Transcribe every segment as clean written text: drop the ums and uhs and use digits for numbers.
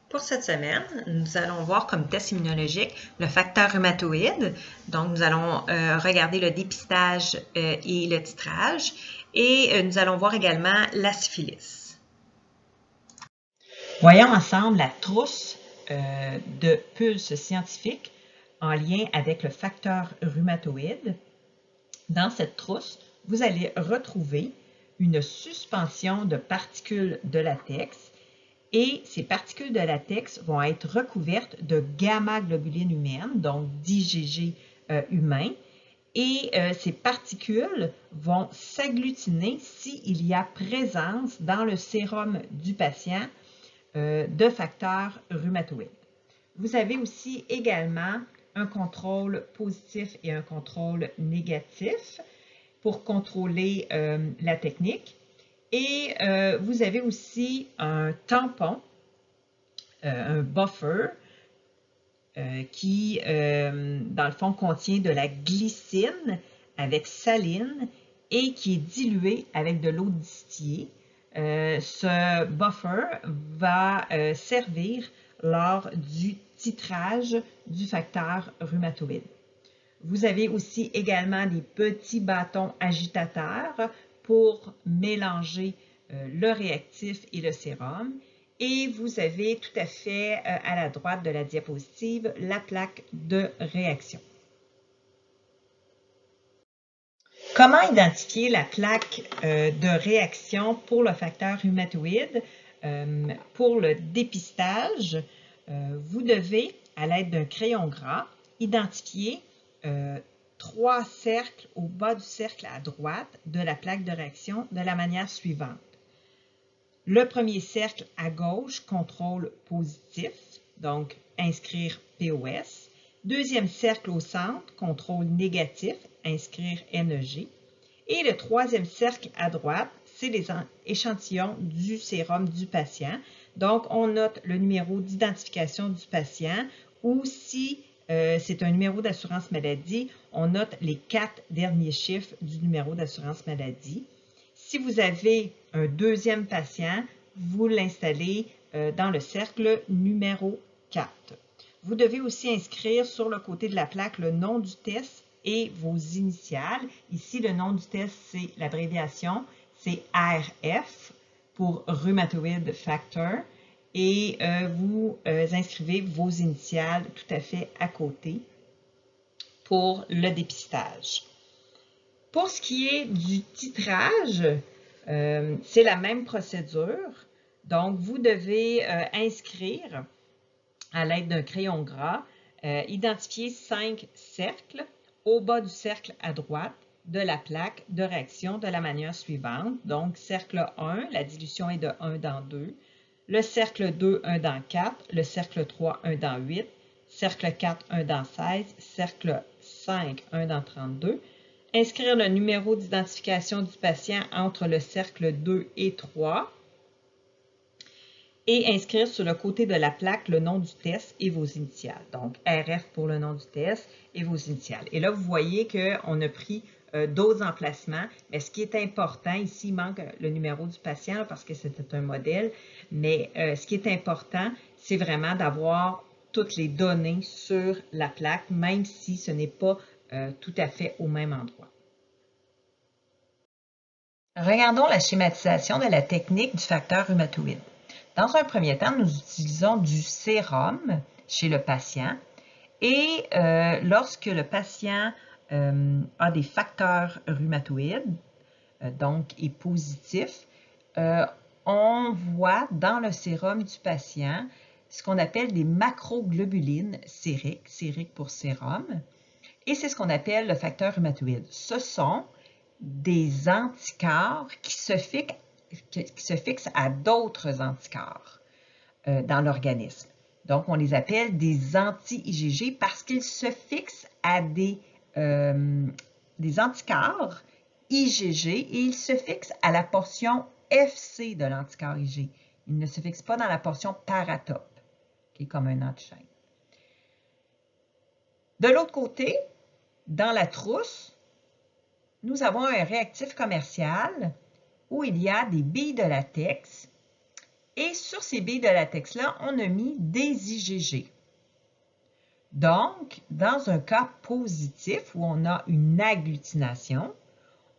Pour cette semaine, nous allons voir comme test immunologique le facteur rhumatoïde. Donc, nous allons regarder le dépistage et le titrage. Et nous allons voir également la syphilis. Voyons ensemble la trousse de pulse scientifique en lien avec le facteur rhumatoïde. Dans cette trousse, vous allez retrouver une suspension de particules de latex. Et ces particules de latex vont être recouvertes de gamma-globuline humaine, donc d'IgG humain. Et ces particules vont s'agglutiner s'il y a présence dans le sérum du patient de facteurs rhumatoïdes. Vous avez aussi également un contrôle positif et un contrôle négatif pour contrôler la technique. Et vous avez aussi un tampon, un buffer, qui, dans le fond, contient de la glycine avec saline et qui est dilué avec de l'eau distillée. Ce buffer va servir lors du titrage du facteur rhumatoïde. Vous avez aussi également des petits bâtons agitateurs pour mélanger le réactif et le sérum. Et vous avez tout à fait à la droite de la diapositive la plaque de réaction. Comment identifier la plaque de réaction pour le facteur rhumatoïde? Pour le dépistage, vous devez, à l'aide d'un crayon gras, identifier 3 cercles au bas du cercle à droite de la plaque de réaction de la manière suivante. Le premier cercle à gauche, contrôle positif, donc inscrire POS. Deuxième cercle au centre, contrôle négatif, inscrire NEG. Et le troisième cercle à droite, c'est les échantillons du sérum du patient. Donc, on note le numéro d'identification du patient ou si c'est un numéro d'assurance maladie, on note les 4 derniers chiffres du numéro d'assurance maladie. Si vous avez un deuxième patient, vous l'installez dans le cercle numéro 4. Vous devez aussi inscrire sur le côté de la plaque le nom du test et vos initiales. Ici, le nom du test, c'est l'abréviation, c'est RF pour Rheumatoid Factor. Et vous inscrivez vos initiales tout à fait à côté pour le dépistage. Pour ce qui est du titrage, c'est la même procédure. Donc, vous devez inscrire à l'aide d'un crayon gras, identifier 5 cercles au bas du cercle à droite de la plaque de réaction de la manière suivante. Donc, cercle 1, la dilution est de 1 dans 2. Le cercle 2, 1 dans 4. Le cercle 3, 1 dans 8. Cercle 4, 1 dans 16. Cercle 5, 1 dans 32. Inscrire le numéro d'identification du patient entre le cercle 2 et 3. Et inscrire sur le côté de la plaque le nom du test et vos initiales. Donc, RF pour le nom du test et vos initiales. Et là, vous voyez qu'on a pris d'autres emplacements. Mais ce qui est important, ici, il manque le numéro du patient parce que c'était un modèle. Mais ce qui est important, c'est vraiment d'avoir toutes les données sur la plaque, même si ce n'est pas tout à fait au même endroit. Regardons la schématisation de la technique du facteur rhumatoïde. Dans un premier temps, nous utilisons du sérum chez le patient et lorsque le patient a des facteurs rhumatoïdes, donc est positif, on voit dans le sérum du patient ce qu'on appelle des macroglobulines sériques, sériques pour sérum, et c'est ce qu'on appelle le facteur rhumatoïde. Ce sont des anticorps qui se fixent à d'autres anticorps dans l'organisme. Donc, on les appelle des anti-IgG parce qu'ils se fixent à des anticorps IgG et ils se fixent à la portion FC de l'anticorps IgG. Ils ne se fixent pas dans la portion paratope, qui est comme un antichaîne. De l'autre côté, dans la trousse, nous avons un réactif commercial où il y a des billes de latex Et sur ces billes de latex-là, on a mis des IgG. Donc, dans un cas positif où on a une agglutination,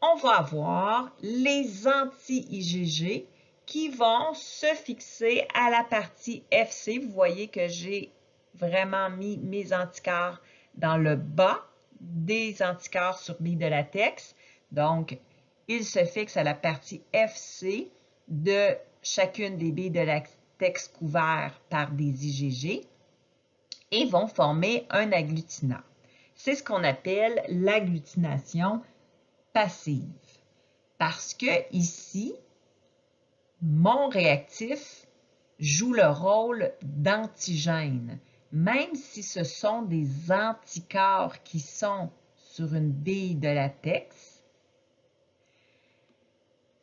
on va avoir les anti-IgG qui vont se fixer à la partie FC. Vous voyez que j'ai vraiment mis mes anticorps dans le bas des anticorps sur billes de latex. Donc, ils se fixent à la partie FC de chacune des billes de latex couvertes par des IgG et vont former un agglutinant. C'est ce qu'on appelle l'agglutination passive. Parce que ici, mon réactif joue le rôle d'antigène. Même si ce sont des anticorps qui sont sur une bille de latex,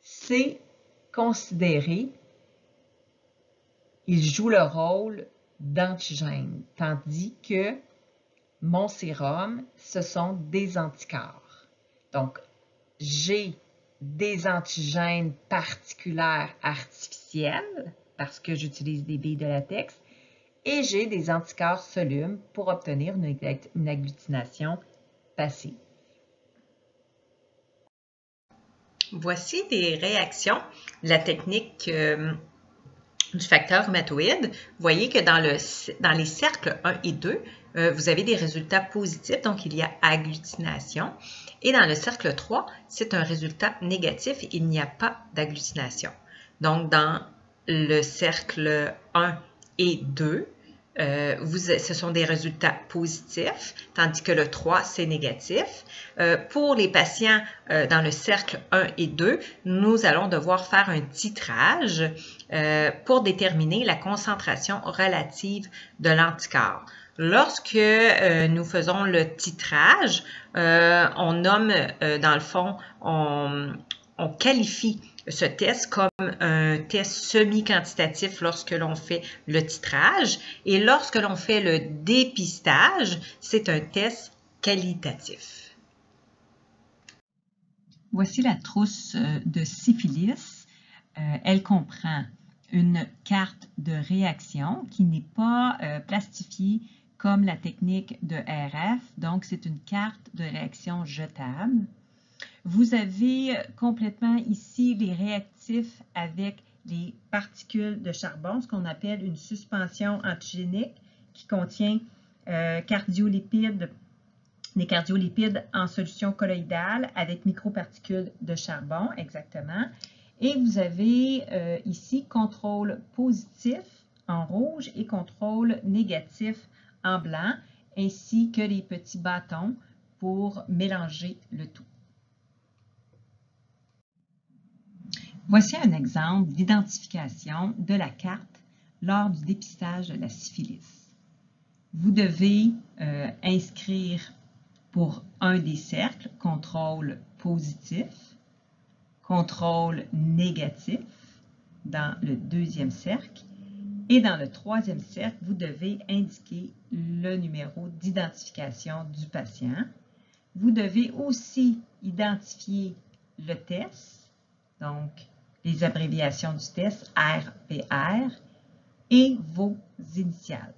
c'est considéré, il joue le rôle d'antigène, tandis que mon sérum, ce sont des anticorps. Donc, j'ai des antigènes particulières artificiels, parce que j'utilise des billes de latex, et j'ai des anticorps solubles pour obtenir une agglutination passive. Voici des réactions de la technique du facteur rhumatoïde. Vous voyez que dans les cercles 1 et 2, vous avez des résultats positifs, donc il y a agglutination. Et dans le cercle 3, c'est un résultat négatif, il n'y a pas d'agglutination. Donc, dans le cercle 1 et 2, ce sont des résultats positifs, tandis que le 3, c'est négatif. Pour les patients dans le cercle 1 et 2, nous allons devoir faire un titrage pour déterminer la concentration relative de l'anticorps. Lorsque nous faisons le titrage, on nomme, dans le fond, on qualifie ce test comme un test semi-quantitatif lorsque l'on fait le titrage et lorsque l'on fait le dépistage, c'est un test qualitatif. Voici la trousse de syphilis. Elle comprend une carte de réaction qui n'est pas plastifiée comme la technique de RF, donc c'est une carte de réaction jetable. Vous avez complètement ici les réactifs avec les particules de charbon, ce qu'on appelle une suspension antigénique qui contient des cardiolipides en solution colloïdale avec microparticules de charbon, exactement. Et vous avez ici contrôle positif en rouge et contrôle négatif en blanc, ainsi que les petits bâtons pour mélanger le tout. Voici un exemple d'identification de la carte lors du dépistage de la syphilis. Vous devez inscrire pour un des cercles, contrôle positif, contrôle négatif dans le deuxième cercle. Et dans le troisième cercle, vous devez indiquer le numéro d'identification du patient. Vous devez aussi identifier le test, donc les abréviations du test, RPR, et vos initiales.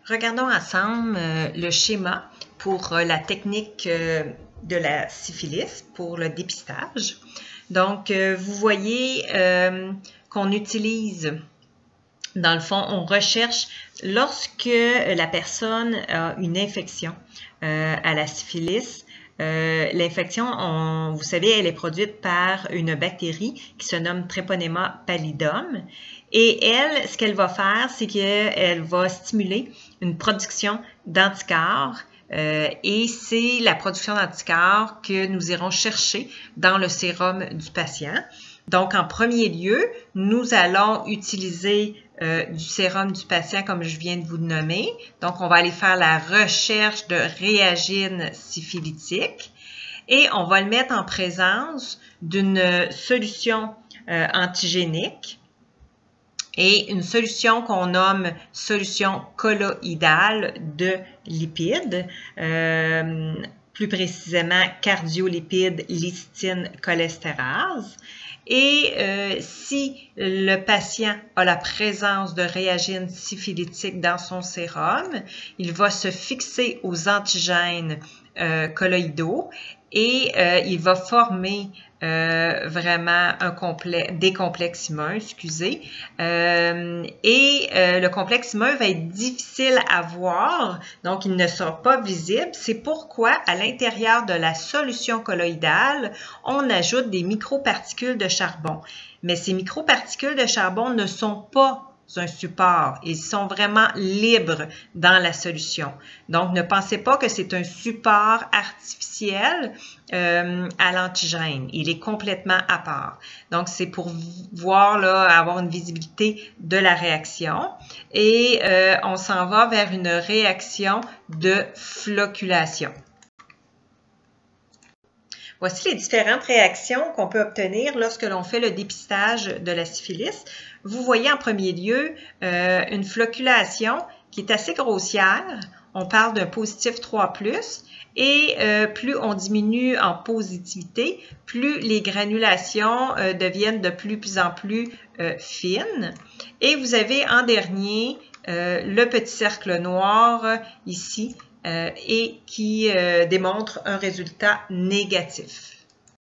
Regardons ensemble le schéma pour la technique de la syphilis pour le dépistage. Donc, vous voyez qu'on utilise, dans le fond, on recherche lorsque la personne a une infection à la syphilis. L'infection, vous savez, elle est produite par une bactérie qui se nomme Treponema pallidum. Et elle, ce qu'elle va faire, c'est qu'elle va stimuler une production d'anticorps. Et c'est la production d'anticorps que nous irons chercher dans le sérum du patient. Donc, en premier lieu, nous allons utiliser du sérum du patient comme je viens de vous le nommer. Donc, on va aller faire la recherche de réagine syphilitique et on va le mettre en présence d'une solution antigénique et une solution qu'on nomme solution colloïdale de lipides, plus précisément cardiolipides lysine cholestérase. Et si le patient a la présence de réagènes syphilitiques dans son sérum, il va se fixer aux antigènes colloïdaux et il va former vraiment des complexes humains, excusez. Le complexe humain va être difficile à voir, donc il ne sera pas visible. C'est pourquoi, à l'intérieur de la solution colloïdale, on ajoute des microparticules de charbon. Mais ces microparticules de charbon ne sont pas un support. Ils sont vraiment libres dans la solution. Donc, ne pensez pas que c'est un support artificiel à l'antigène. Il est complètement à part. Donc, c'est pour voir, là, avoir une visibilité de la réaction. Et on s'en va vers une réaction de flocculation. Voici les différentes réactions qu'on peut obtenir lorsque l'on fait le dépistage de la syphilis. Vous voyez en premier lieu une flocculation qui est assez grossière. On parle d'un positif 3+, et plus on diminue en positivité, plus les granulations deviennent de plus en plus fines. Et vous avez en dernier le petit cercle noir ici, et qui démontre un résultat négatif.